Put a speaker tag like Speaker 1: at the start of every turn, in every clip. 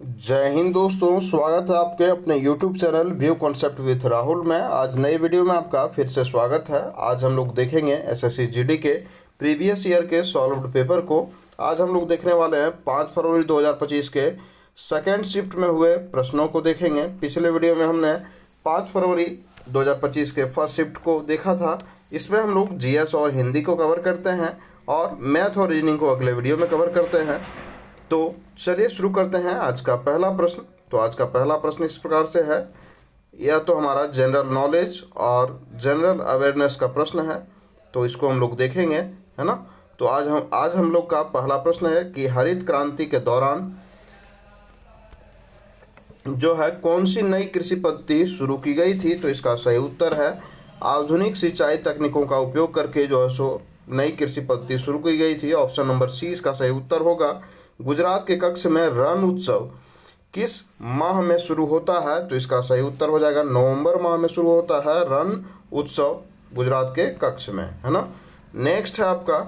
Speaker 1: जय हिंद दोस्तों, स्वागत है आपके अपने YouTube channel view concept with Rahul में। आज नई वीडियो में आपका फिर से स्वागत है। आज हम लोग देखेंगे एसएससी जीडी के प्रीवियस ईयर के सॉल्व्ड पेपर को। आज हम लोग देखने वाले हैं 5 फरवरी 2025 के सेकेंड शिफ्ट में हुए प्रश्नों को देखेंगे। पिछले वीडियो में हमने 5 फरवरी 2025 के फर्स्ट शिफ्ट को देखा था। इसमें हम लोग जीएस और हिंदी को कवर करते हैं और मैथ और रीजनिंग को अगले वीडियो में कवर करते हैं। तो चलिए शुरू करते हैं आज का पहला प्रश्न। तो आज का पहला प्रश्न इस प्रकार से है, यह तो हमारा जनरल नॉलेज और जनरल अवेयरनेस का प्रश्न है, तो इसको हम लोग देखेंगे, है ना। तो आज हम लोग का पहला प्रश्न है कि हरित क्रांति के दौरान जो है कौन सी नई कृषि पद्धति शुरू की गई थी। तो इसका सही उत्तर है आधुनिक सिंचाई तकनीकों का उपयोग करके जो है सो नई कृषि पद्धति शुरू की गई थी। ऑप्शन नंबर सी इसका सही उत्तर होगा। गुजरात के कच्छ में रण उत्सव किस माह में शुरू होता है। तो इसका सही उत्तर हो जाएगा नवंबर माह में शुरू होता है रण उत्सव गुजरात के कच्छ में, है ना। नेक्स्ट है आपका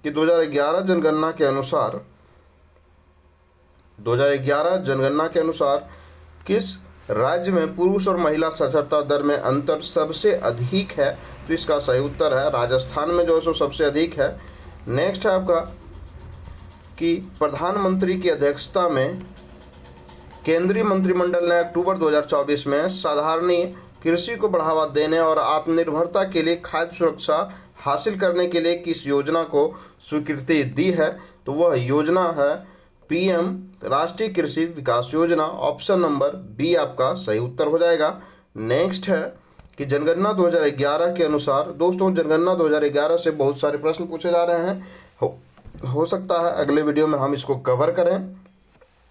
Speaker 1: कि 2011 जनगणना के अनुसार किस राज्य में पुरुष और महिला साक्षरता दर में अंतर सबसे अधिक है। तो इसका सही उत्तर है राजस्थान में जो है सो सबसे अधिक है। नेक्स्ट है आपका कि प्रधानमंत्री की अध्यक्षता में केंद्रीय मंत्रिमंडल ने अक्टूबर 2024 में साधारणीय कृषि को बढ़ावा देने और आत्मनिर्भरता के लिए खाद्य सुरक्षा हासिल करने के लिए किस योजना को स्वीकृति दी है। तो वह योजना है पीएम राष्ट्रीय कृषि विकास योजना। ऑप्शन नंबर बी आपका सही उत्तर हो जाएगा। नेक्स्ट है कि जनगणना 2011 के अनुसार, दोस्तों जनगणना 2011 से बहुत सारे प्रश्न पूछे जा रहे हैं, हो सकता है अगले वीडियो में हम इसको कवर करें।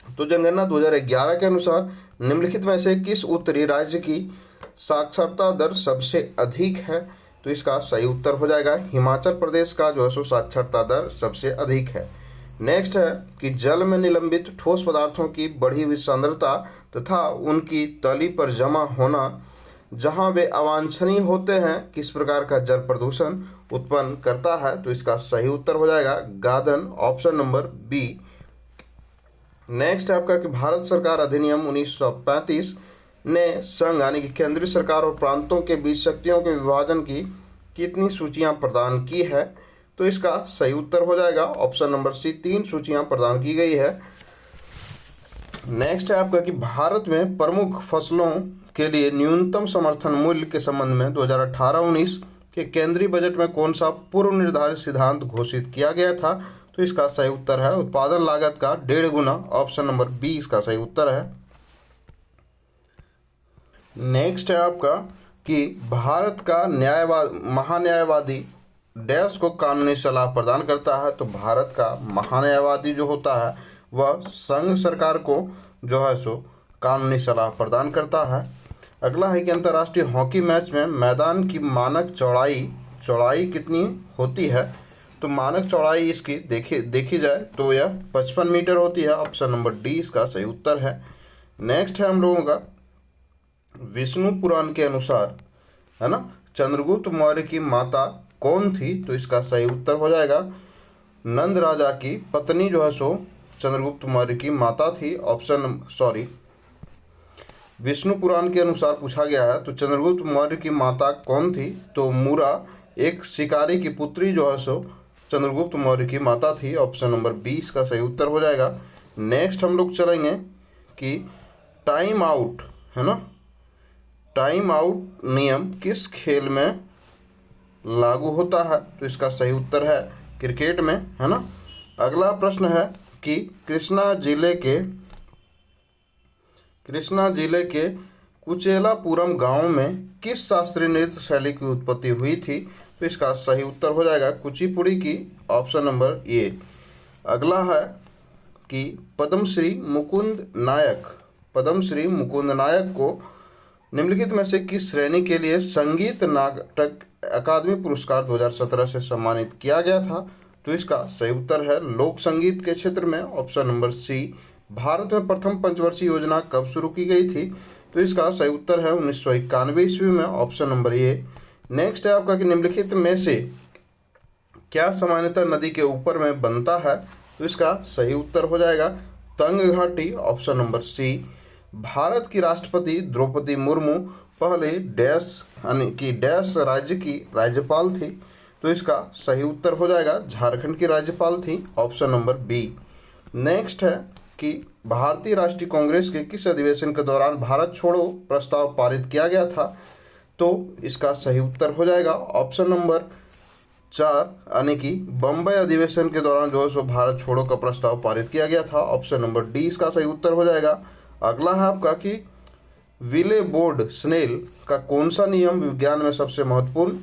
Speaker 1: तो जनगणना 2011 के अनुसार निम्नलिखित में से किस उत्तरी राज्य की साक्षरता दर सबसे अधिक है। तो इसका सही उत्तर हो जाएगा हिमाचल प्रदेश का जो है सो साक्षरता दर सबसे अधिक है। नेक्स्ट है कि जल में निलंबित ठोस पदार्थों की बढ़ी हुई सांद्रता तथा उनकी तली पर जमा होना जहां वे अवांछनीय होते हैं किस प्रकार का जल प्रदूषण उत्पन्न करता है। तो इसका सही उत्तर हो जाएगा गादन। Option number B. नेक्स्ट है आपका कि भारत सरकार अधिनियम 1935 ने संघ यानी कि केंद्रीय सरकार और प्रांतों के बीच शक्तियों के विभाजन की कितनी सूचियां प्रदान की है। तो इसका सही उत्तर हो जाएगा ऑप्शन नंबर सी 3 सूचियां प्रदान की गई है। नेक्स्ट है आपका कि भारत में प्रमुख फसलों के लिए न्यूनतम समर्थन मूल्य के संबंध में 2018-19 के केंद्रीय बजट में कौन सा पूर्व निर्धारित सिद्धांत घोषित किया गया था। तो इसका सही उत्तर है उत्पादन लागत का 1.5 गुना। ऑप्शन नंबर बी इसका सही उत्तर है। नेक्स्ट है आपका कि भारत का महान्यायवादी डैश को कानूनी सलाह प्रदान करता है। तो भारत का महान्यायवादी जो होता है वह संघ सरकार को जो है सो कानूनी सलाह प्रदान करता है। अगला है कि अंतर्राष्ट्रीय हॉकी मैच में मैदान की मानक चौड़ाई कितनी होती है। तो मानक चौड़ाई इसकी देखी जाए तो यह 55 मीटर होती है। ऑप्शन नंबर डी इसका सही उत्तर है। नेक्स्ट है हम लोगों का विष्णु पुराण के अनुसार, है ना, चंद्रगुप्त मौर्य की माता कौन थी। तो इसका सही उत्तर हो जाएगा नंद राजा की पत्नी जो है सो चंद्रगुप्त मौर्य की माता थी। विष्णु पुराण के अनुसार पूछा गया है तो चंद्रगुप्त मौर्य की माता कौन थी। तो मूरा एक शिकारी की पुत्री जो है सो चंद्रगुप्त मौर्य की माता थी। ऑप्शन नंबर 20 का सही उत्तर हो जाएगा। नेक्स्ट हम लोग चलेंगे कि टाइम आउट, है ना, टाइम आउट नियम किस खेल में लागू होता है। तो इसका सही उत्तर है क्रिकेट में, है ना। अगला प्रश्न है कि कृष्णा जिले के कुचेलापुरम गांव में किस शास्त्रीय नृत्य शैली की उत्पत्ति हुई थी। तो इसका सही उत्तर हो जाएगा कुचिपुड़ी की। Option number A. अगला है कि पद्मश्री मुकुंद नायक को निम्नलिखित में से किस श्रेणी के लिए संगीत नाटक अकादमी पुरस्कार 2017 से सम्मानित किया गया था। तो इसका सही उत्तर है लोक संगीत के क्षेत्र में। Option number C. भारत में प्रथम पंचवर्षीय योजना कब शुरू की गई थी। तो इसका सही उत्तर है 1991 ईस्वी में। Option number A. नेक्स्ट है आपका कि निम्नलिखित में से क्या सामान्यतः नदी के ऊपर में बनता है। तो इसका सही उत्तर हो जाएगा तंग घाटी, ऑप्शन नंबर सी। भारत की राष्ट्रपति द्रौपदी मुर्मू पहले डैश यानी कि डैश राज्य की राज्यपाल थी, तो इसका सही उत्तर हो जाएगा झारखंड की राज्यपाल थी, ऑप्शन नंबर बी। नेक्स्ट है कि भारतीय राष्ट्रीय कांग्रेस के किस अधिवेशन के दौरान भारत छोड़ो प्रस्ताव पारित किया गया था, तो इसका सही उत्तर हो जाएगा ऑप्शन नंबर 4 यानी कि बम्बई अधिवेशन के दौरान जो है सो भारत छोड़ो का प्रस्ताव पारित किया गया था, ऑप्शन नंबर डी इसका सही उत्तर हो जाएगा। अगला है आपका कि विले बोर्ड स्नेल का कौन सा नियम विज्ञान में सबसे महत्वपूर्ण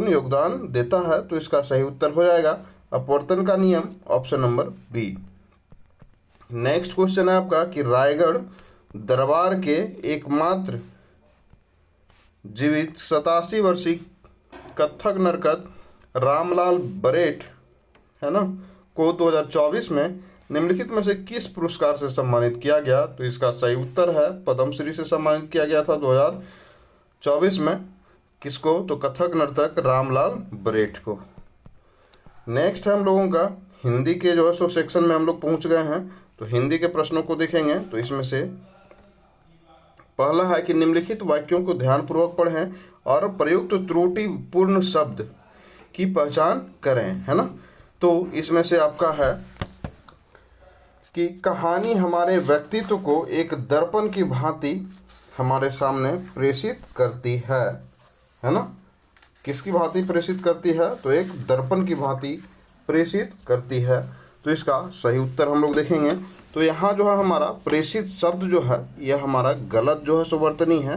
Speaker 1: योगदान देता है, तो इसका सही उत्तर हो जाएगा अपवर्तन का नियम, option number B. Next question है आपका कि रायगढ़ दरबार के एकमात्र जीवित 87 वर्षीय कथक नर्तक रामलाल बरेठ है ना को 2024 में निम्नलिखित में से किस पुरस्कार से सम्मानित किया गया, तो इसका सही उत्तर है पद्मश्री से सम्मानित किया गया था 2024 में। किसको, तो कथक नर्तक रामलाल बरेठ को। नेक्स्ट है हम लोगों का हिंदी के जो है सो सेक्शन में हम लोग पहुंच गए हैं, तो हिंदी के प्रश्नों को देखेंगे। तो इसमें से पहला है कि निम्नलिखित वाक्यों को ध्यानपूर्वक पढ़ें और प्रयुक्त त्रुटिपूर्ण शब्द की पहचान करें, है ना। तो इसमें से आपका है कि कहानी हमारे व्यक्तित्व को एक दर्पण की भांति हमारे सामने प्रेषित करती है ना। किसकी भांति प्रेषित करती है, तो एक दर्पण की भांति प्रेषित करती है, तो इसका सही उत्तर हम लोग देखेंगे। तो यहाँ जो है हमारा प्रेषित शब्द जो है यह हमारा गलत जो है सो वर्तनी है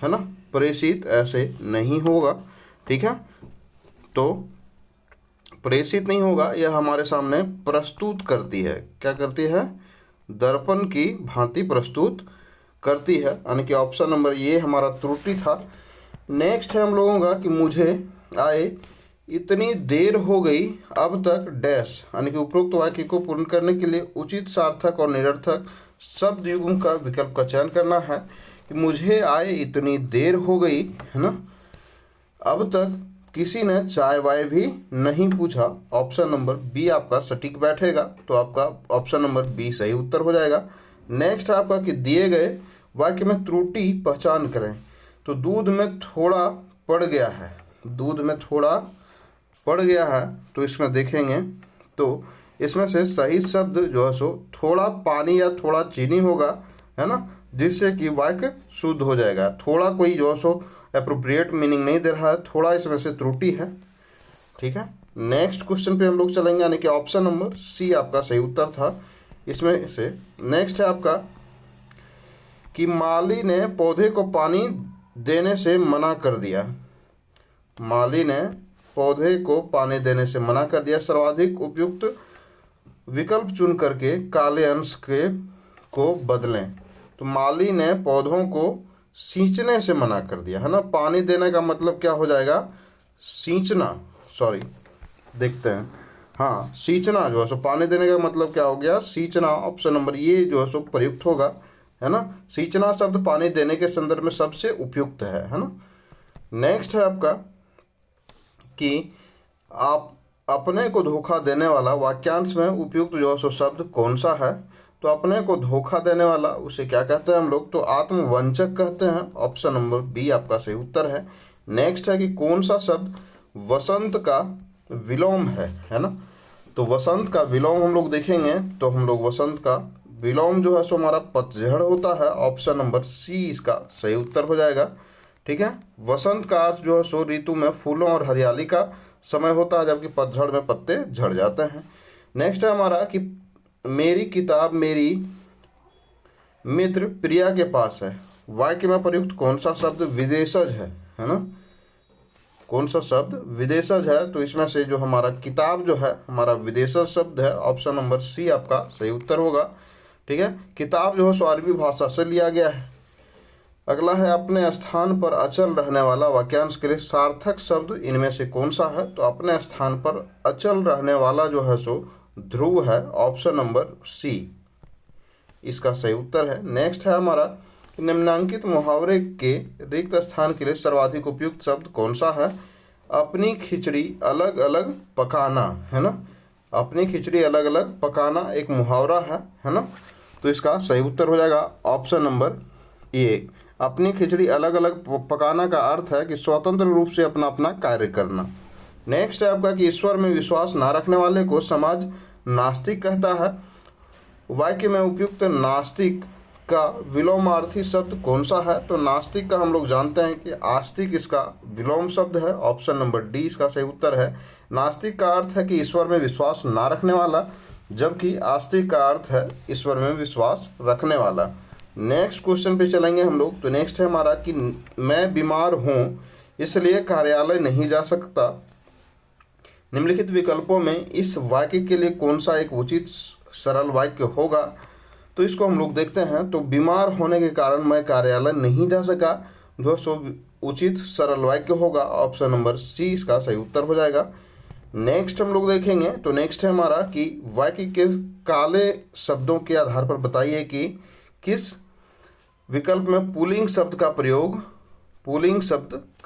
Speaker 1: ना। प्रेषित ऐसे नहीं होगा, ठीक है। तो प्रेषित नहीं होगा, यह हमारे सामने प्रस्तुत करती है। क्या करती है, दर्पण की भांति प्रस्तुत करती है, यानी कि ऑप्शन नंबर ये हमारा त्रुटि था। नेक्स्ट है हम लोगों का कि मुझे आए इतनी देर हो गई अब तक डैश, यानी कि उपरोक्त वाक्य को पूर्ण करने के लिए उचित सार्थक और निरर्थक शब्द युग्म का विकल्प का चयन करना है। कि मुझे आए इतनी देर हो गई, है ना, अब तक किसी ने चाय वाय भी नहीं पूछा, ऑप्शन नंबर बी आपका सटीक बैठेगा, तो आपका ऑप्शन नंबर बी सही उत्तर हो जाएगा। नेक्स्ट है आपका कि दिए गए वाक्य में त्रुटि पहचान करें। तो दूध में थोड़ा पड़ गया है, दूध में थोड़ा पड़ गया है, तो इसमें देखेंगे तो इसमें से सही शब्द जो है सो थोड़ा पानी या थोड़ा चीनी होगा, है ना, जिससे कि वाक्य शुद्ध हो जाएगा। थोड़ा कोई जो है सो एप्रोप्रिएट मीनिंग नहीं दे रहा है, थोड़ा इसमें से त्रुटि है, ठीक है। नेक्स्ट क्वेश्चन पे हम लोग चलेंगे, यानी कि ऑप्शन नंबर सी आपका सही उत्तर था इसमें से। नेक्स्ट है आपका कि माली ने पौधे को पानी देने से मना कर दिया, माली ने पौधे को पानी देने से मना कर दिया। सर्वाधिक उपयुक्त विकल्प चुन करके काले अंश को बदलें। तो माली ने पौधों को सींचने से मना कर दिया, है ना। पानी देने का मतलब क्या हो जाएगा, सींचना, सॉरी देखते हैं, हाँ सींचना जो है सो पानी देने का मतलब क्या हो गया, सींचना, ऑप्शन नंबर ये जो है सो प्रयुक्त होगा, है ना। सींचना शब्द पानी देने के संदर्भ में सबसे उपयुक्त है ना। नेक्स्ट है आपका कि आप अपने को धोखा देने वाला वाक्यांश में उपयुक्त जो है सो शब्द कौन सा है। तो अपने को धोखा देने वाला उसे क्या कहते हैं हम लोग, तो आत्मवंचक कहते हैं, ऑप्शन नंबर बी आपका सही उत्तर है। नेक्स्ट है कि कौन सा शब्द वसंत का विलोम है ना। तो वसंत का विलोम हम लोग देखेंगे, तो हम लोग वसंत का विलोम जो है सो हमारा पतझड़ होता है, ऑप्शन नंबर सी इसका सही उत्तर हो जाएगा, ठीक है। वसंत का अर्थ जो है सो ऋतु में फूलों और हरियाली का समय होता है, जबकि पतझड़ में पत्ते झड़ जाते हैं। नेक्स्ट है हमारा कि मेरी किताब मेरी मित्र प्रिया के पास है, वाक्य में प्रयुक्त कौन सा शब्द विदेशज है ना। कौन सा शब्द विदेशज है, तो इसमें से जो हमारा किताब जो है हमारा विदेशज शब्द है, ऑप्शन नंबर सी आपका सही उत्तर होगा, ठीक है। किताब जो है सो अरबी भाषा से लिया गया है। अगला है अपने स्थान पर अचल रहने वाला वाक्यांश के लिए सार्थक शब्द इनमें से कौन सा है। तो अपने स्थान पर अचल रहने वाला जो है सो ध्रुव है, ऑप्शन नंबर सी इसका सही उत्तर है। नेक्स्ट है हमारा निम्नांकित मुहावरे के रिक्त स्थान के लिए सर्वाधिक उपयुक्त शब्द कौन सा है। अपनी खिचड़ी अलग अलग पकाना, है ना। अपनी खिचड़ी अलग अलग पकाना एक मुहावरा है ना। तो इसका सही उत्तर हो जाएगा ऑप्शन नंबर ए। अपनी खिचड़ी अलग अलग पकाना का अर्थ है कि स्वतंत्र रूप से अपना अपना कार्य करना। नेक्स्ट है आपका कि ईश्वर में विश्वास ना रखने वाले को समाज नास्तिक कहता है। वाक्य में उपयुक्त नास्तिक का विलोमार्थी शब्द कौन सा है? तो नास्तिक का हम लोग जानते हैं कि आस्तिक इसका विलोम शब्द है। ऑप्शन नंबर डी इसका सही उत्तर है। नास्तिक का अर्थ है कि ईश्वर में विश्वास ना रखने वाला, जबकि आस्तिक का अर्थ है ईश्वर में विश्वास रखने वाला। नेक्स्ट क्वेश्चन पे चलेंगे हम लोग। तो नेक्स्ट है हमारा कि मैं बीमार हूँ इसलिए कार्यालय नहीं जा सकता। निम्नलिखित विकल्पों में इस वाक्य के लिए कौन सा एक उचित सरल वाक्य होगा? तो इसको हम लोग देखते हैं। तो बीमार होने के कारण मैं कार्यालय नहीं जा सका, दोस्तों उचित सरल वाक्य होगा ऑप्शन नंबर सी इसका सही उत्तर हो जाएगा। नेक्स्ट हम लोग देखेंगे। तो नेक्स्ट है हमारा कि वाक्य के काले शब्दों के आधार पर बताइए कि किस विकल्प में पुल्लिंग शब्द का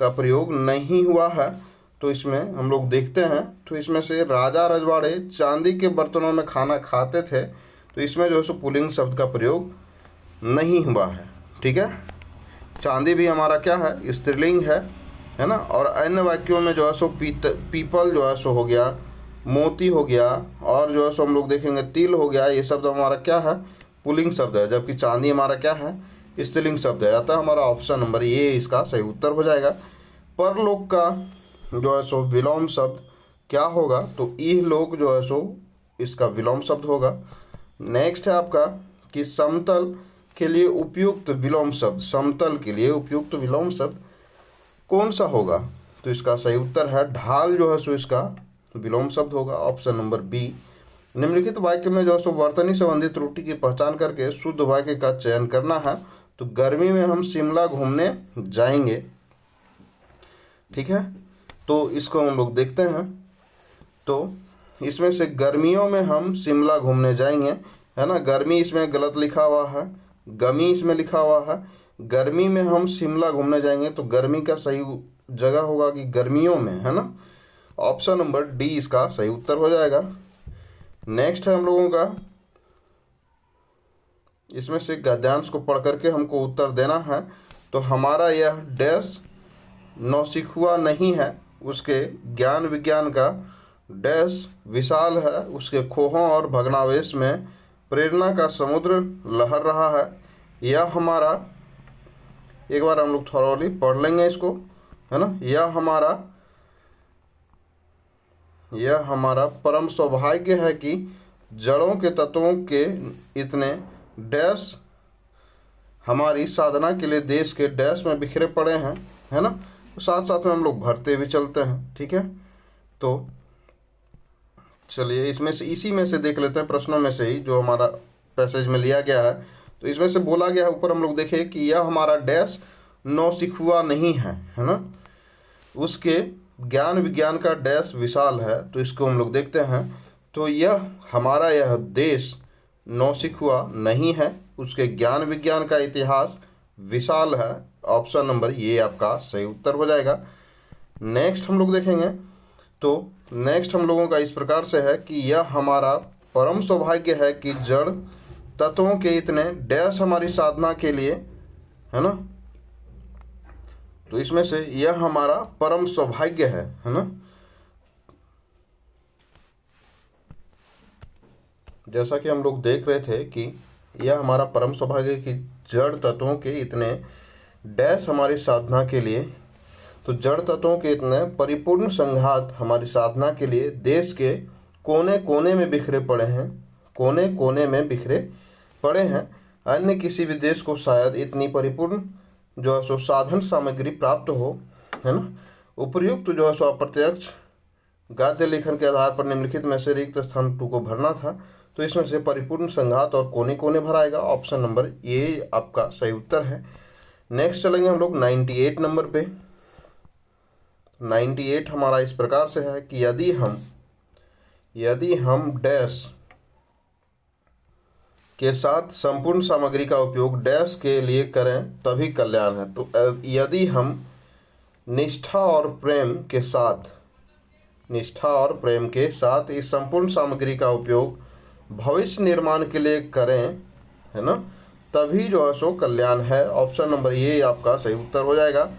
Speaker 1: प्रयोग नहीं हुआ है। तो इसमें हम लोग देखते हैं। तो इसमें से राजा रजवाड़े चांदी के बर्तनों में खाना खाते थे, तो इसमें जो है सो पुल्लिंग शब्द का प्रयोग नहीं हुआ है। ठीक है, चांदी भी हमारा क्या है, स्त्रीलिंग है ना। और अन्य वाक्यों में जो है सो पीपल जो है सो हो गया, मोती हो गया, और जो है सो हम लोग देखेंगे तिल हो गया, ये शब्द हमारा क्या है, पुल्लिंग शब्द है, जबकि चांदी हमारा क्या है, स्त्रीलिंग शब्द है। अतः हमारा ऑप्शन नंबर ए इसका सही उत्तर हो जाएगा। परलोक का जो है सो विलोम शब्द क्या होगा? तो इहलोक जो है सो इसका विलोम शब्द होगा। नेक्स्ट है आपका कि समतल के लिए उपयुक्त विलोम शब्द कौन सा होगा? तो इसका सही उत्तर है ढाल जो है सो इसका विलोम शब्द होगा, ऑप्शन नंबर बी। निम्नलिखित वाक्य में जो है सो वर्तनी संबंधी त्रुटि की पहचान करके शुद्ध वाक्य का चयन करना है। तो गर्मी में हम शिमला घूमने जाएंगे। ठीक है, तो इसको हम लोग देखते हैं। तो इसमें से गर्मियों में हम शिमला घूमने जाएंगे, है ना। गर्मी इसमें गलत लिखा हुआ है, गमी इसमें लिखा हुआ है। गर्मी में हम शिमला घूमने जाएंगे, तो गर्मी का सही जगह होगा कि गर्मियों में, है ना। ऑप्शन नंबर डी इसका सही उत्तर हो जाएगा। नेक्स्ट है हम लोगों का, इसमें से गद्यांश को पढ़ करके हमको उत्तर देना है। तो हमारा यह डैश नौसिखुआ नहीं है, उसके ज्ञान विज्ञान का डैश विशाल है, उसके खोहों और भग्नावेश में प्रेरणा का समुद्र लहर रहा है। यह हमारा, एक बार हम लोग थोड़ी पढ़ लेंगे इसको, है ना। यह हमारा परम सौभाग्य है कि जड़ों के तत्वों के इतने डैश हमारी साधना के लिए देश के डैश में बिखरे पड़े हैं, है ना। साथ साथ में हम लोग भरते भी चलते हैं। ठीक है, तो चलिए इसमें से इसी में से देख लेते हैं, प्रश्नों में से ही जो हमारा पैसेज में लिया गया है। तो इसमें से बोला गया है, ऊपर हम लोग देखें कि यह हमारा डैश नौसिखुआ नहीं है ना। उसके ज्ञान विज्ञान का डैश विशाल है, तो इसको हम लोग देखते हैं। तो यह हमारा यह देश नौसिखुआ नहीं है, उसके ज्ञान विज्ञान का इतिहास विशाल है। ऑप्शन नंबर ये आपका सही उत्तर हो जाएगा। नेक्स्ट हम लोग देखेंगे। तो नेक्स्ट हम लोगों का इस प्रकार से है कि यह हमारा परम सौभाग्य है कि जड़ तत्वों के इतने डैश हमारी साधना के लिए, है ना। तो इसमें से यह हमारा परम सौभाग्य है ना। जैसा कि हम लोग देख रहे थे कि यह हमारा परम सौभाग्य कि जड़ तत्वों के इतने डैश हमारी साधना के लिए, तो जड़ तत्वों के इतने परिपूर्ण संघात हमारी साधना के लिए देश के कोने कोने में बिखरे पड़े हैं। अन्य किसी भी देश को शायद इतनी परिपूर्ण जो है सो साधन सामग्री प्राप्त हो, है ना। उपर्युक्त जो है सो अप्रत्यक्ष गद्य लेखन के आधार पर निम्नलिखित में से रिक्त स्थान 2 को भरना था। तो इसमें से परिपूर्ण संघात और कोने कोने भराएगा, ऑप्शन नंबर ए आपका सही उत्तर है। नेक्स्ट चलेंगे हम लोग 98 नंबर पे। 98 हमारा इस प्रकार से है कि यदि हम डैश के साथ संपूर्ण सामग्री का उपयोग डैश के लिए करें तभी कल्याण है। तो यदि हम निष्ठा और प्रेम के साथ निष्ठा और प्रेम के साथ इस संपूर्ण सामग्री का उपयोग भविष्य निर्माण के लिए करें, है ना, तभी जो है सो कल्याण है। ऑप्शन नंबर ये आपका सही उत्तर हो जाएगा।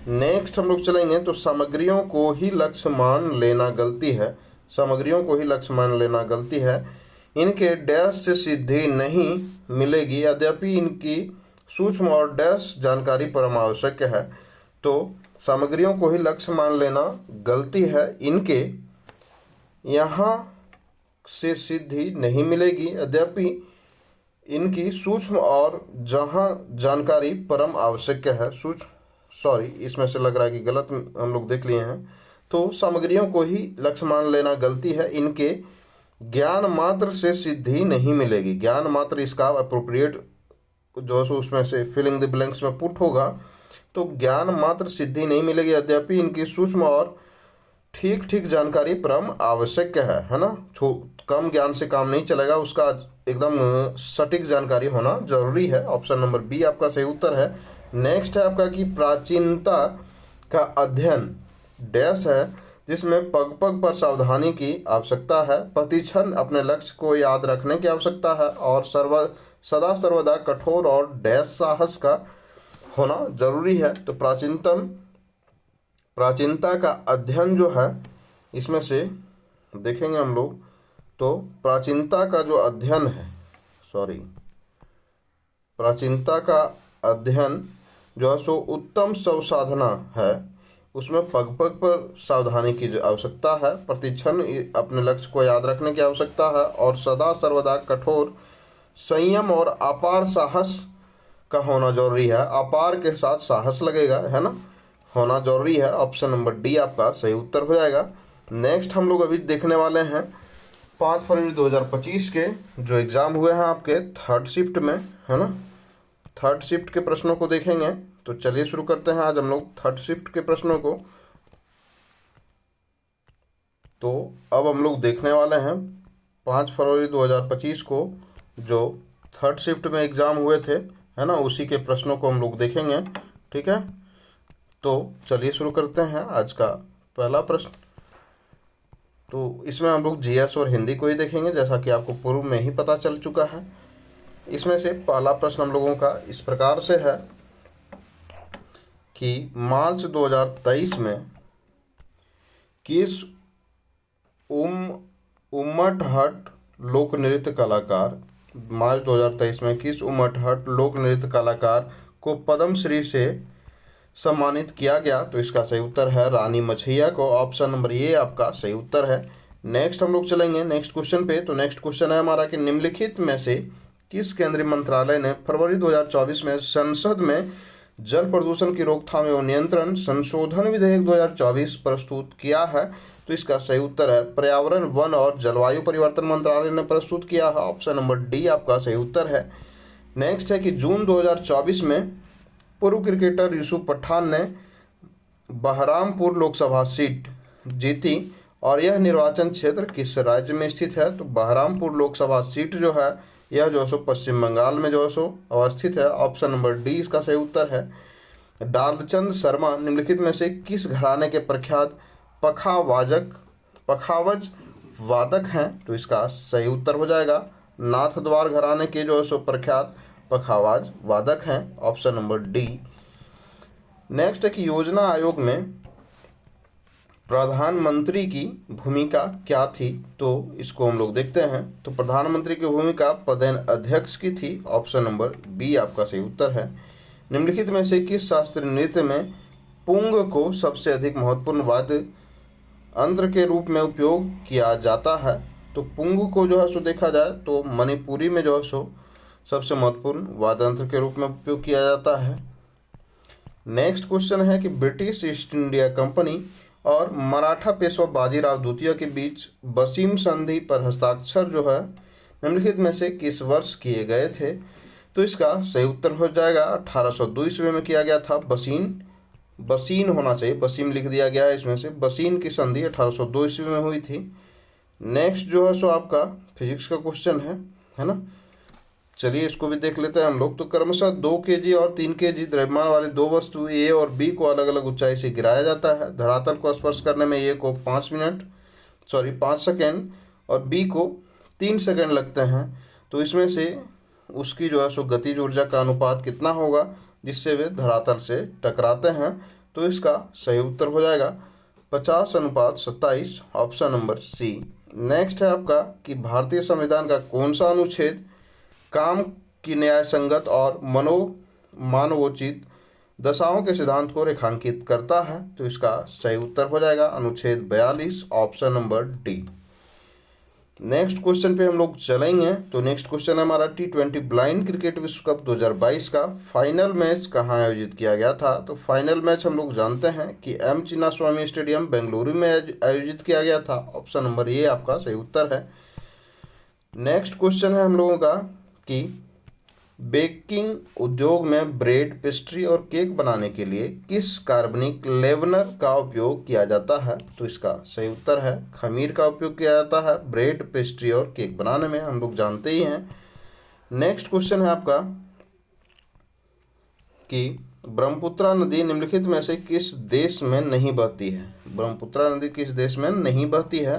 Speaker 1: नेक्स्ट हम लोग चलेंगे तो सामग्रियों को ही लक्ष्य मान लेना गलती है। सामग्रियों को ही लक्ष्य मान लेना गलती है। इनके डैश से सिद्धि नहीं मिलेगी, यद्यपि इनकी सूक्ष्म और डैश जानकारी परम आवश्यक है। तो सामग्रियों को ही लक्ष्य मान लेना गलती है। इनके यहाँ से सिद्धि नहीं मिलेगी, यद्यपि इनकी सूक्ष्म और जहाँ जानकारी परम आवश्यक है। इसमें से लग रहा है कि गलत हम लोग देख लिए हैं। तो सामग्रियों को ही लक्ष्य मान लेना गलती है। इनके ज्ञान मात्र से सिद्धि नहीं मिलेगी। ज्ञान मात्र इसका अप्रोप्रिएट जो है उसमें से फिलिंग द ब्लैंक्स में पुट होगा। तो ज्ञान मात्र सिद्धि नहीं मिलेगी, यद्यपि इनकी सूक्ष्म और ठीक ठीक जानकारी परम आवश्यक है ना। कम ज्ञान से काम नहीं चलेगा, उसका एकदम सटीक जानकारी होना जरूरी है। ऑप्शन नंबर बी आपका सही उत्तर है। नेक्स्ट है आपका कि प्राचीनता का अध्ययन डैश है, जिसमें पग पग पर सावधानी की आवश्यकता है, प्रतिक्षण अपने लक्ष्य को याद रखने की आवश्यकता है और सदा सर्वदा कठोर और डैश साहस का होना जरूरी है। तो प्राचीनता का अध्ययन जो है, इसमें से देखेंगे हम लोग तो प्राचीनता का जो अध्ययन है, प्राचीनता का अध्ययन जो है सो उत्तम संसाधना है। उसमें पग पग पर सावधानी की जो आवश्यकता है, प्रतिक्षण अपने लक्ष्य को याद रखने की आवश्यकता है और सदा सर्वदा कठोर संयम और अपार साहस का होना जरूरी है। अपार के साथ साहस लगेगा, है ना, होना जरूरी है। ऑप्शन नंबर डी आपका सही उत्तर हो जाएगा। नेक्स्ट हम लोग अभी देखने वाले हैं 5 फरवरी 2025 के जो एग्ज़ाम हुए हैं आपके थर्ड शिफ्ट में, है ना। थर्ड शिफ्ट के प्रश्नों को देखेंगे। तो चलिए शुरू करते हैं आज हम लोग थर्ड शिफ्ट के प्रश्नों को। तो अब हम लोग देखने वाले हैं 5 फरवरी 2025 को जो थर्ड शिफ्ट में एग्ज़ाम हुए थे, है ना, उसी के प्रश्नों को हम लोग देखेंगे। ठीक है, तो चलिए शुरू करते हैं आज का पहला प्रश्न। तो इसमें हम लोग जीएस और हिंदी को ही देखेंगे, जैसा कि आपको पूर्व में ही पता चल चुका है। इसमें से पहला प्रश्न हम लोगों का इस प्रकार से है कि मार्च 2023 में किस उम्मटहट लोक नृत्य कलाकार मार्च 2023 में किस उम्मटहट लोक नृत्य कलाकार को पद्मश्री से सम्मानित किया गया? तो इसका सही उत्तर है रानी मछैया को। ऑप्शन नंबर ए आपका सही उत्तर है। नेक्स्ट हम लोग चलेंगे नेक्स्ट क्वेश्चन पे। तो नेक्स्ट क्वेश्चन है हमारा कि निम्नलिखित में से किस केंद्रीय मंत्रालय ने फरवरी 2024 में संसद में जल प्रदूषण की रोकथाम एवं नियंत्रण संशोधन विधेयक 2024 प्रस्तुत किया है? तो इसका सही उत्तर है पर्यावरण वन और जलवायु परिवर्तन मंत्रालय ने प्रस्तुत किया है। ऑप्शन नंबर डी आपका सही उत्तर है। नेक्स्ट है कि जून 2024 में पूर्व क्रिकेटर यूसुफ पठान ने बहरामपुर लोकसभा सीट जीती और यह निर्वाचन क्षेत्र किस राज्य में स्थित है? तो बहरामपुर लोकसभा सीट जो है यह जो सो पश्चिम बंगाल में जो सो अवस्थित है। ऑप्शन नंबर डी इसका सही उत्तर है। डालचंद शर्मा निम्नलिखित में से किस घराने के प्रख्यात पखावज वादक हैं? तो इसका सही उत्तर हो जाएगा नाथद्वार घराने के जो सो प्रख्यात पखावज वादक हैं। Option number D. नेक्स्ट है कि योजना आयोग में प्रधानमंत्री की भूमिका क्या थी? तो इसको हम लोग देखते हैं। तो प्रधानमंत्री की भूमिका पदेन अध्यक्ष की थी। ऑप्शन नंबर बी आपका सही उत्तर है। निम्नलिखित में से किस शास्त्रीय नृत्य में पुंग को सबसे अधिक महत्वपूर्ण वाद्य यंत्र के रूप में उपयोग किया जाता है? तो पुंग को जो है सो देखा जाए तो मणिपुरी में जो है सो सबसे महत्वपूर्ण वाद्य यंत्र के रूप में उपयोग किया जाता है। नेक्स्ट क्वेश्चन है कि ब्रिटिश ईस्ट इंडिया कंपनी और मराठा पेशवा बाजीराव द्वितीय के बीच बसीम संधि पर हस्ताक्षर जो है निम्नलिखित में से किस वर्ष किए गए थे? तो इसका सही उत्तर हो जाएगा 1802 ईस्वी में किया गया था। बसीन होना चाहिए, बसीम लिख दिया गया है इसमें से। बसीन की संधि 1802 ईस्वी में हुई थी। नेक्स्ट जो है सो आपका फिजिक्स का क्वेश्चन है ना। चलिए इसको भी देख लेते हैं हम लोग। तो क्रमशः 2 kg और 3 kg द्रव्यमान वाली दो वस्तु ए और बी को अलग अलग ऊंचाई से गिराया जाता है। धरातल को स्पर्श करने में ए को 5 मिनट, सॉरी 5 सेकेंड और बी को 3 सेकेंड लगते हैं, तो इसमें से उसकी जो है सो गतिज ऊर्जा का अनुपात कितना होगा जिससे वे धरातल से टकराते हैं? तो इसका सही उत्तर हो जाएगा 50:27, ऑप्शन नंबर सी। नेक्स्ट है आपका कि भारतीय संविधान का कौन सा अनुच्छेद काम की न्याय संगत और मानवोचित दशाओं के सिद्धांत को रेखांकित करता है? तो इसका सही उत्तर हो जाएगा अनुच्छेद 42, option number D. Next question पे हम लोग चलेंगे। तो नेक्स्ट क्वेश्चन है हमारा T20 ब्लाइंड क्रिकेट विश्व कप 2022 का फाइनल मैच कहाँ आयोजित किया गया था? तो फाइनल मैच हम लोग जानते हैं कि एम चिन्नास्वामी स्टेडियम बेंगलुरु में आयोजित किया गया था। ऑप्शन नंबर ए आपका सही उत्तर है। नेक्स्ट क्वेश्चन है हम लोगों का कि बेकिंग उद्योग में ब्रेड, पेस्ट्री और केक बनाने के लिए किस कार्बनिक लेवनर का उपयोग किया जाता है? तो इसका सही उत्तर है खमीर का उपयोग किया जाता है ब्रेड, पेस्ट्री और केक बनाने में, हम लोग जानते ही हैं। नेक्स्ट क्वेश्चन है आपका कि ब्रह्मपुत्रा नदी निम्नलिखित में से किस देश में नहीं बहती है? ब्रह्मपुत्रा नदी किस देश में नहीं बहती है?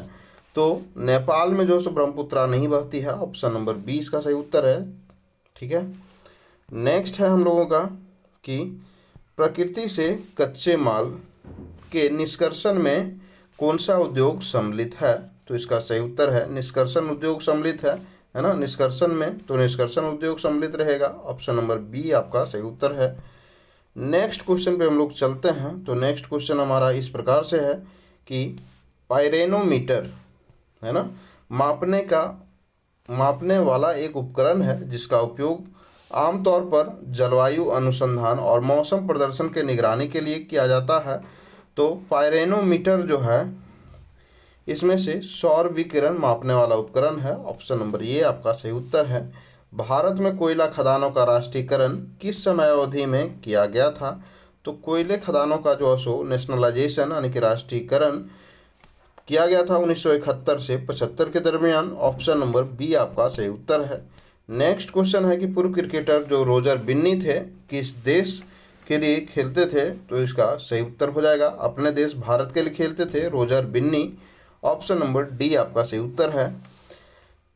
Speaker 1: तो नेपाल में जो सो ब्रह्मपुत्रा नहीं बहती है, ऑप्शन नंबर 20 का सही उत्तर है। ठीक है। नेक्स्ट है हम लोगों का कि प्रकृति से कच्चे माल के निष्कर्षण में कौन सा उद्योग सम्मिलित है? तो इसका सही उत्तर है निष्कर्षण उद्योग सम्मिलित है ना, निष्कर्षण में, तो निष्कर्षण उद्योग सम्मिलित रहेगा, ऑप्शन नंबर बी आपका सही उत्तर है। नेक्स्ट क्वेश्चन पे हम लोग चलते हैं। तो नेक्स्ट क्वेश्चन हमारा इस प्रकार से है कि पायरेनोमीटर है ना, मापने वाला एक उपकरण है जिसका उपयोग आमतौर पर जलवायु अनुसंधान और मौसम प्रदर्शन के निगरानी के लिए किया जाता है। तो पायरेनोमीटर जो है इसमें से सौर विकिरण मापने वाला उपकरण है, ऑप्शन नंबर ए आपका सही उत्तर है। भारत में कोयला खदानों का राष्ट्रीयकरण किस समय अवधि में किया गया था? तो कोयले खदानों का जो है नेशनलाइजेशन यानी कि राष्ट्रीयकरण किया गया था 1971 से 75 के दरमियान, ऑप्शन नंबर बी आपका सही उत्तर है। नेक्स्ट क्वेश्चन है कि पूर्व क्रिकेटर जो रोजर बिन्नी थे किस देश के लिए खेलते थे? तो इसका सही उत्तर हो जाएगा अपने देश भारत के लिए खेलते थे Roger Binny, option number D आपका सही उत्तर है।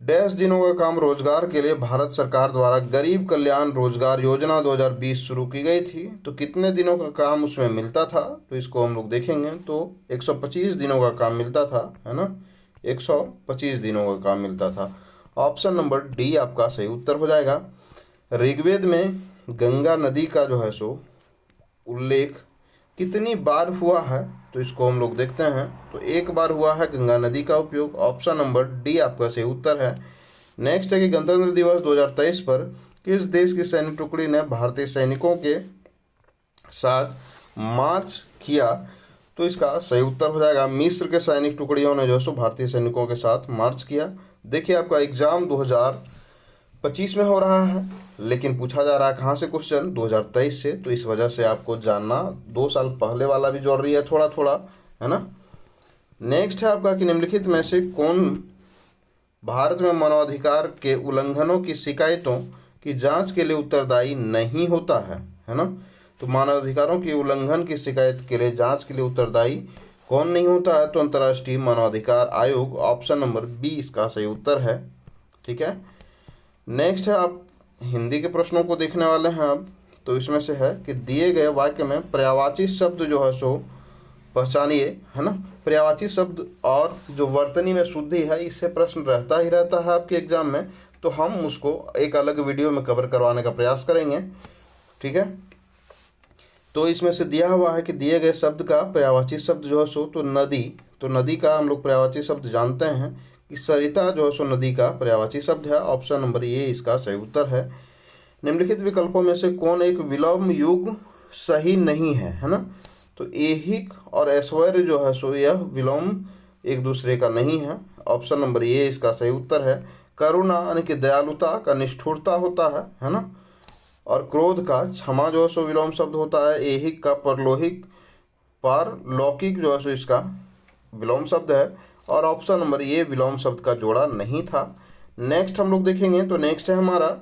Speaker 1: डैश दिनों का काम रोजगार के लिए भारत सरकार द्वारा गरीब कल्याण रोजगार योजना 2020 शुरू की गई थी, तो कितने दिनों का काम उसमें मिलता था? तो इसको हम लोग देखेंगे तो 125 दिनों का काम मिलता था, है ना, 125 दिनों का काम मिलता था, ऑप्शन नंबर डी आपका सही उत्तर हो जाएगा। ऋग्वेद में गंगा नदी का जो है सो उल्लेख कितनी बार हुआ है? तो इसको हम लोग देखते हैं तो एक बार हुआ है गंगा नदी का उपयोग, ऑप्शन नंबर डी आपका सही उत्तर है। नेक्स्ट है कि गणतंत्र दिवस 2023 पर किस देश की सैनिक टुकड़ी ने भारतीय सैनिकों के साथ मार्च किया? तो इसका सही उत्तर हो जाएगा मिस्र के सैनिक टुकड़ियों ने जो सो भारतीय सैनिकों के साथ मार्च किया। देखिए आपका एग्जाम 2025 में हो रहा है लेकिन पूछा जा रहा है कहाँ से क्वेश्चन 2023 से, तो इस वजह से आपको जानना 2 साल पहले वाला भी जरूरी है थोड़ा थोड़ा, है ना। नेक्स्ट है आपका कि निम्नलिखित में से कौन भारत में मानवाधिकार के उल्लंघनों की शिकायतों की जांच के लिए उत्तरदायी नहीं होता है ना। तो मानवाधिकारों के उल्लंघन की शिकायत के लिए जांच के लिए उत्तरदायी कौन नहीं होता है? तो अंतर्राष्ट्रीय मानवाधिकार आयोग, ऑप्शन नंबर बी इसका सही उत्तर है। ठीक है। नेक्स्ट है आप हिंदी के प्रश्नों को देखने वाले हैं अब। तो इसमें से है कि दिए गए वाक्य में पर्यायवाची शब्द जो है सो पहचानिए, है ना। पर्यायवाची शब्द और जो वर्तनी में शुद्धि है इससे प्रश्न रहता ही रहता है आपके एग्जाम में, तो हम उसको एक अलग वीडियो में कवर करवाने का प्रयास करेंगे। ठीक है। तो इसमें से दिया हुआ है कि दिए गए शब्द का पर्यायवाची शब्द जो है सो तो नदी, तो नदी का हम लोग पर्यायवाची शब्द जानते हैं कि सरिता जो है सो नदी का पर्यायवाची शब्द है, ऑप्शन नंबर ए इसका सही उत्तर है। निम्नलिखित विकल्पों में से कौन एक विलोम युग सही नहीं है ना। तो ऐहिक और ऐश्वर्य जो है सो यह विलोम एक दूसरे का नहीं है, ऑप्शन नंबर ए इसका सही उत्तर है। करुणा यानी कि दयालुता का निष्ठुरता होता है ना, और क्रोध का क्षमा जो है सो विलोम शब्द होता है। ऐहिक का पारलौकिक जो है सो इसका विलोम शब्द है, और ऑप्शन नंबर ए विलोम शब्द का जोड़ा नहीं था। नेक्स्ट हम लोग देखेंगे तो नेक्स्ट है हमारा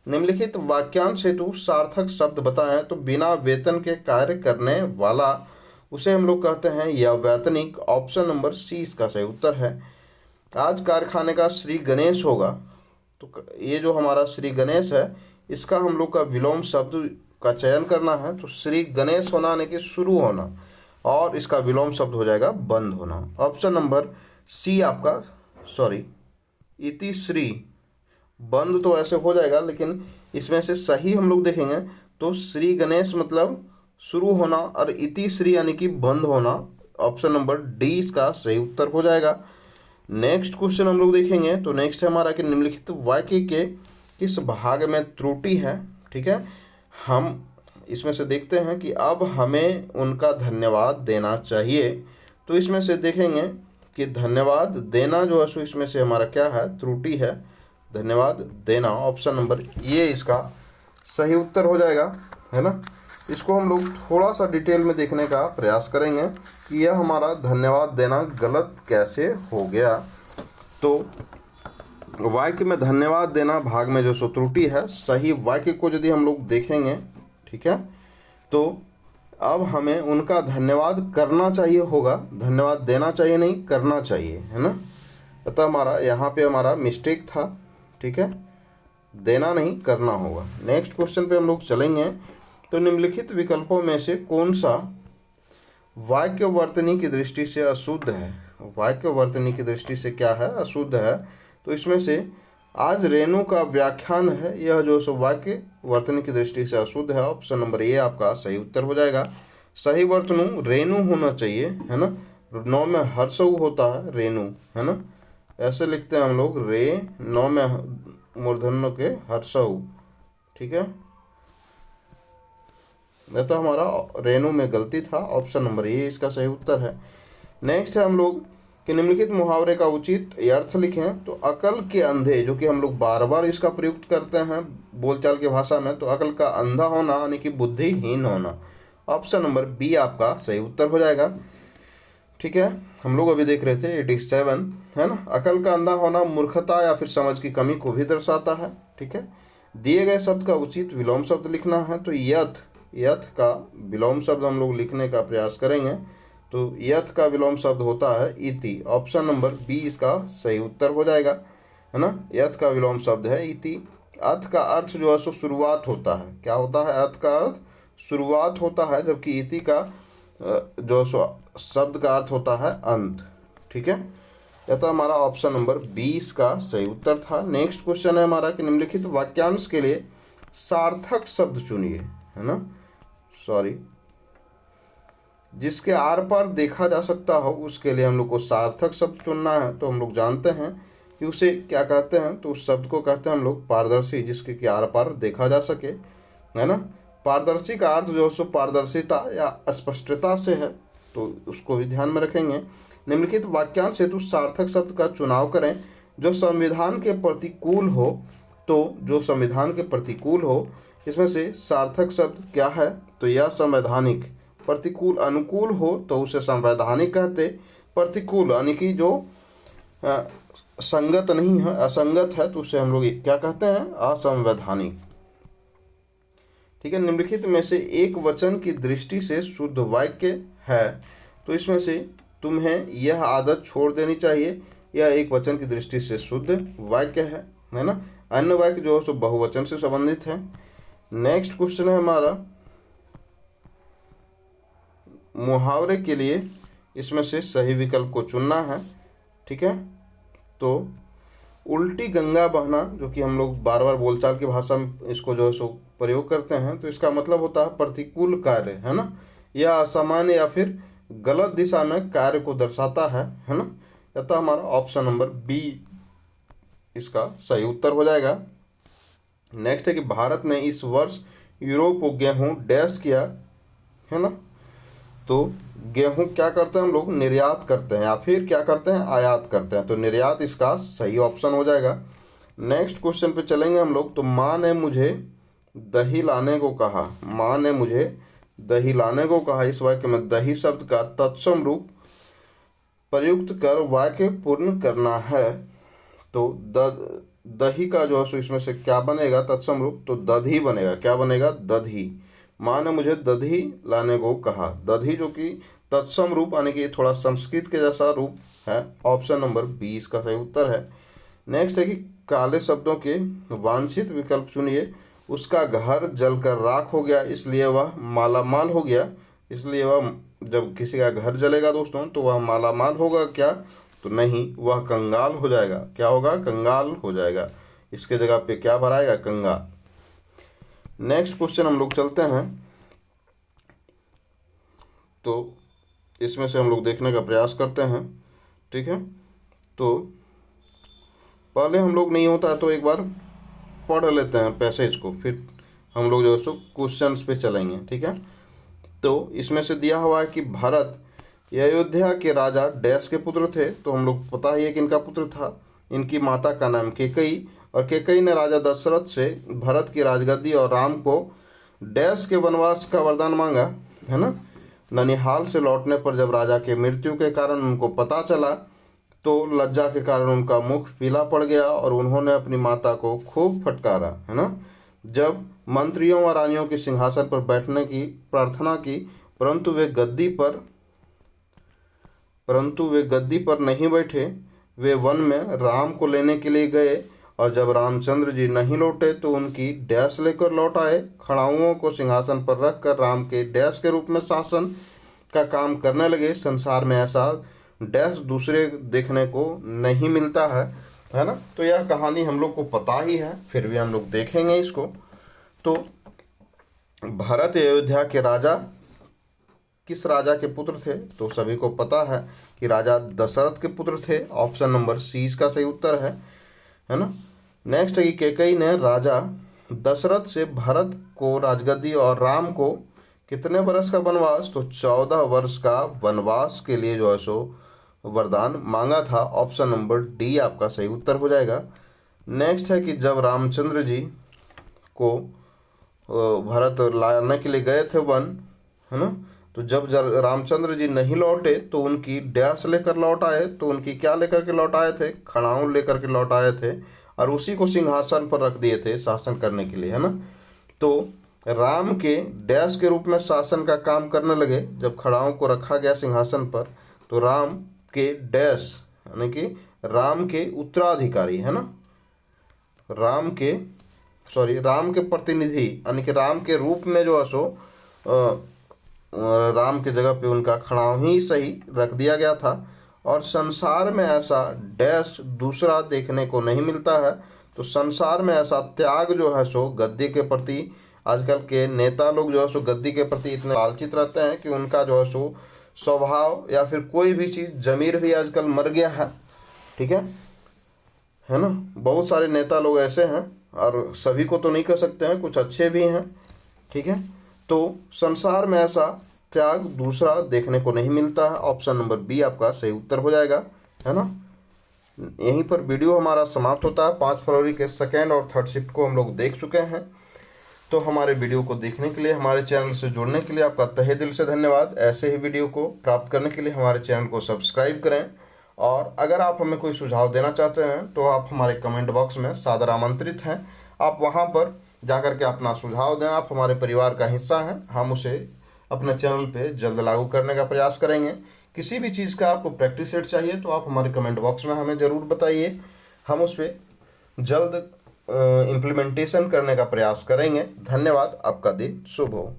Speaker 1: निम्नलिखित वाक्यांश हेतु सार्थक शब्द बताएं। तो बिना वेतन के कार्य करने वाला उसे हम लोग कहते हैं यवैतनिक। ऑप्शन नंबर सी इसका सही उत्तर है। आज कारखाने का श्री गणेश होगा, तो ये जो हमारा श्री गणेश है इसका हम लोग का विलोम शब्द का चयन करना है। तो श्री गणेश होना यानी कि शुरू होना, और इसका विलोम शब्द हो जाएगा बंद होना। ऑप्शन नंबर सी आपका, सॉरी, इति श्री, बंद तो ऐसे हो जाएगा, लेकिन इसमें से सही हम लोग देखेंगे तो श्री गणेश मतलब शुरू होना और इति श्री यानी कि बंद होना। ऑप्शन नंबर डी इसका सही उत्तर हो जाएगा। नेक्स्ट क्वेश्चन हम लोग देखेंगे, तो नेक्स्ट है हमारा कि निम्नलिखित वाक्य के किस भाग में त्रुटि है। ठीक है, हम इसमें से देखते हैं कि अब हमें उनका धन्यवाद देना चाहिए। तो इसमें से देखेंगे कि धन्यवाद देना जो है सो इसमें से हमारा क्या है, त्रुटि है, धन्यवाद देना। ऑप्शन नंबर ये इसका सही उत्तर हो जाएगा, है ना। इसको हम लोग थोड़ा सा डिटेल में देखने का प्रयास करेंगे कि यह हमारा धन्यवाद देना गलत कैसे हो गया। तो वाक्य में धन्यवाद देना भाग में जो सो त्रुटि है, सही वाक्य को यदि हम लोग देखेंगे, ठीक है, तो अब हमें उनका धन्यवाद करना चाहिए होगा, धन्यवाद देना चाहिए नहीं, करना चाहिए, है ना। अतः हमारा यहाँ पे हमारा मिस्टेक था, ठीक है, देना नहीं करना होगा। नेक्स्ट क्वेश्चन पे हम लोग चलेंगे, तो निम्नलिखित विकल्पों में से कौन सा वाक्य वर्तनी की दृष्टि से अशुद्ध है। वाक्य वर्तनी की दृष्टि से क्या है, अशुद्ध है। तो इसमें से आज रेणु का व्याख्यान है, यह जो सो वाक्य वर्तनी की दृष्टि से अशुद्ध है। ऑप्शन नंबर ए आपका सही उत्तर हो जाएगा। सही वर्तनु रेणु होना चाहिए, है ना। नौ में हर्षऊ होता है, रेणु, है ना, ऐसे लिखते हैं हम लोग, रे नौ में मूर्धन्य के हर्षऊ, ठीक है। यह तो हमारा रेणु में गलती था, ऑप्शन नंबर ए इसका सही उत्तर है। नेक्स्ट है हम लोग कि निम्नलिखित मुहावरे का उचित अर्थ लिखें। तो अकल के अंधे, जो कि हम लोग बार बार इसका प्रयुक्त करते हैं बोलचाल की भाषा में, तो अकल का अंधा होना यानी कि बुद्धिहीन होना। ऑप्शन नंबर बी आपका सही उत्तर हो जाएगा, ठीक है। हम लोग अभी देख रहे थे 87, है ना। अकल का अंधा होना मूर्खता या फिर समझ की कमी को भी दर्शाता है, ठीक है। दिए गए शब्द का उचित विलोम शब्द लिखना है। तो यथ, यथ का विलोम शब्द हम लोग लिखने का प्रयास करेंगे। तो यथ का विलोम शब्द होता है इति। ऑप्शन नंबर बी इसका सही उत्तर हो जाएगा, है ना। यथ का विलोम शब्द है इति। अथ का अर्थ जो है सो शुरुआत होता है। क्या होता है, अथ का अर्थ शुरुआत होता है, जबकि इति का जो सो शब्द का अर्थ होता है अंत, ठीक है। यह तो हमारा ऑप्शन नंबर 20 का सही उत्तर था। नेक्स्ट क्वेश्चन है हमारा कि निम्नलिखित वाक्यांश के लिए सार्थक शब्द चुनिए, है ना, सॉरी, जिसके आर पार देखा जा सकता हो उसके लिए हम लोग को सार्थक शब्द चुनना है। तो हम लोग जानते हैं कि उसे क्या कहते हैं, तो उस शब्द को कहते हैं हम लोग पारदर्शी, जिसके कि आर पार देखा जा सके, है ना। पारदर्शी का अर्थ जो है सो पारदर्शिता या स्पष्टता से है, तो उसको भी ध्यान में रखेंगे। निम्नलिखित वाक्यांश हेतु सार्थक शब्द का चुनाव करें जो संविधान के प्रतिकूल हो। तो जो संविधान के प्रतिकूल हो, इसमें से सार्थक शब्द क्या है, तो यह संवैधानिक। प्रतिकूल, अनुकूल हो तो उसे संवैधानिक कहते, प्रतिकूल यानी कि जो संगत नहीं है, असंगत है, तो उसे हम लोग क्या कहते हैं, असंवैधानिक, ठीक है। निम्नलिखित में से एक वचन की दृष्टि से शुद्ध वाक्य है। तो इसमें से तुम्हें यह आदत छोड़ देनी चाहिए, यह एक वचन की दृष्टि से शुद्ध वाक्य है ना। अन्य वाक्य जो है सो बहुवचन से संबंधित है। नेक्स्ट क्वेश्चन है हमारा मुहावरे के लिए, इसमें से सही विकल्प को चुनना है, ठीक है। तो उल्टी गंगा बहना, जो कि हम लोग बार बार बोलचाल की भाषा में इसको जो है सो प्रयोग करते हैं, तो इसका मतलब होता है प्रतिकूल कार्य, है ना, या असामान्य या फिर गलत दिशा में कार्य को दर्शाता है ना। अतः हमारा ऑप्शन नंबर बी इसका सही उत्तर हो जाएगा। नेक्स्ट है कि भारत ने इस वर्ष यूरोप को गेहूं डैश किया, है ना। तो गेहूं क्या करते हैं हम लोग, निर्यात करते हैं या फिर क्या करते हैं, आयात करते हैं। तो निर्यात इसका सही ऑप्शन हो जाएगा। नेक्स्ट क्वेश्चन पे चलेंगे हम लोग। तो माँ ने मुझे दही लाने को कहा, माँ ने मुझे दही लाने को कहा। इस वाक्य में दही शब्द का तत्सम रूप प्रयुक्त कर वाक्य पूर्ण करना है। तो दही का जो है सो इसमें से क्या बनेगा तत्सम रूप, तो दधी बनेगा। क्या बनेगा, दधी। माँ ने मुझे दधी लाने को कहा। दधी जो कि तत्सम रूप यानी कि थोड़ा संस्कृत के जैसा रूप है। ऑप्शन नंबर बी इसका सही उत्तर है। नेक्स्ट है कि काले शब्दों के वांछित विकल्प चुनिए। उसका घर जलकर राख हो गया इसलिए वह मालामाल हो गया। इसलिए वह, जब किसी का घर जलेगा दोस्तों तो वह मालामाल होगा क्या? तो नहीं, वह कंगाल हो जाएगा। क्या होगा? कंगाल हो जाएगा। इसके जगह पे क्या भराएगा? कंगाल। नेक्स्ट क्वेश्चन हम लोग चलते हैं, तो इसमें से हम लोग देखने का प्रयास करते हैं। ठीक है, तो पहले हम लोग नहीं होता तो एक बार पढ़ लेते हैं पैसेज को, फिर हम लोग जो है सो क्वेश्चंस पे चलेंगे। ठीक है, तो इसमें से दिया हुआ है कि भरत अयोध्या के राजा डैश के पुत्र थे। तो हम लोग पता ही है कि इनका पुत्र था। इनकी माता का नाम केकई, और केकई ने राजा दशरथ से भरत की राजगद्दी और राम को डैश के वनवास का वरदान मांगा, है ना। ननिहाल से लौटने पर जब राजा के मृत्यु के कारण उनको पता चला तो लज्जा के कारण उनका मुख पीला पड़ गया और उन्होंने अपनी माता को खूब फटकारा, है ना। जब मंत्रियों और रानियों के सिंहासन पर बैठने की प्रार्थना की, परंतु वे गद्दी पर नहीं बैठे। वे वन में राम को लेने के लिए गए, और जब रामचंद्र जी नहीं लौटे तो उनकी डैश लेकर लौट आए। खड़ाउओं को सिंहासन पर रखकर राम के डैश के रूप में शासन का काम करने लगे। संसार में ऐसा डैश दूसरे देखने को नहीं मिलता है ना। तो यह कहानी हम लोग को पता ही है, फिर भी हम लोग देखेंगे इसको। तो भरत अयोध्या के राजा किस राजा के पुत्र थे? तो सभी को पता है कि राजा दशरथ के पुत्र थे। ऑप्शन नंबर सी इसका सही उत्तर है ना। नेक्स्ट है कि केकई ने राजा दशरथ से भरत को राजगद्दी और राम को कितने वर्ष का वनवास? तो 14 वर्ष का वनवास के लिए जो है सो वरदान मांगा था। ऑप्शन नंबर डी आपका सही उत्तर हो जाएगा। नेक्स्ट है कि जब रामचंद्र जी को भरत लाने के लिए गए थे वन, है ना, तो जब रामचंद्र जी नहीं लौटे तो उनकी डैश लेकर लौट आए। तो उनकी क्या लेकर के लौट आए थे? खड़ाउं लेकर के लौट आए थे, और उसी को सिंहासन पर रख दिए थे शासन करने के लिए, है ना। तो राम के डैश के रूप में शासन का काम करने लगे। जब खड़ाउं को रखा गया सिंहासन पर तो राम के डैश यानी कि राम के उत्तराधिकारी, है ना, राम के प्रतिनिधि यानी कि राम के रूप में जो है सो राम के जगह पे उनका खड़ाउं ही सही रख दिया गया था। और संसार में ऐसा डैश दूसरा देखने को नहीं मिलता है। तो संसार में ऐसा त्याग जो है सो गद्दी के प्रति, आजकल के नेता लोग जो है सो गद्दी के प्रति इतने लालचित रहते हैं कि उनका जो है सो स्वभाव या फिर कोई भी चीज़, जमीर भी आजकल मर गया है। ठीक है ना। बहुत सारे नेता लोग ऐसे हैं, और सभी को तो नहीं कर सकते हैं, कुछ अच्छे भी हैं। ठीक है, तो संसार में ऐसा त्याग दूसरा देखने को नहीं मिलता है। ऑप्शन नंबर बी आपका सही उत्तर हो जाएगा, है ना। यहीं पर वीडियो हमारा समाप्त होता है। 5 फरवरी के सेकेंड और थर्ड शिफ्ट को हम लोग देख चुके हैं। तो हमारे वीडियो को देखने के लिए, हमारे चैनल से जुड़ने के लिए आपका तहे दिल से धन्यवाद। ऐसे ही वीडियो को प्राप्त करने के लिए हमारे चैनल को सब्सक्राइब करें, और अगर आप हमें कोई सुझाव देना चाहते हैं तो आप हमारे कमेंट बॉक्स में सादर आमंत्रित हैं। आप वहां पर जाकर के अपना सुझाव दें। आप हमारे परिवार का हिस्सा हैं, हम उसे अपने चैनल पे जल्द लागू करने का प्रयास करेंगे। किसी भी चीज़ का आपको प्रैक्टिस सेट चाहिए तो आप हमारे कमेंट बॉक्स में हमें ज़रूर बताइए, हम उस पर जल्द इम्प्लीमेंटेशन करने का प्रयास करेंगे। धन्यवाद, आपका दिन शुभ हो।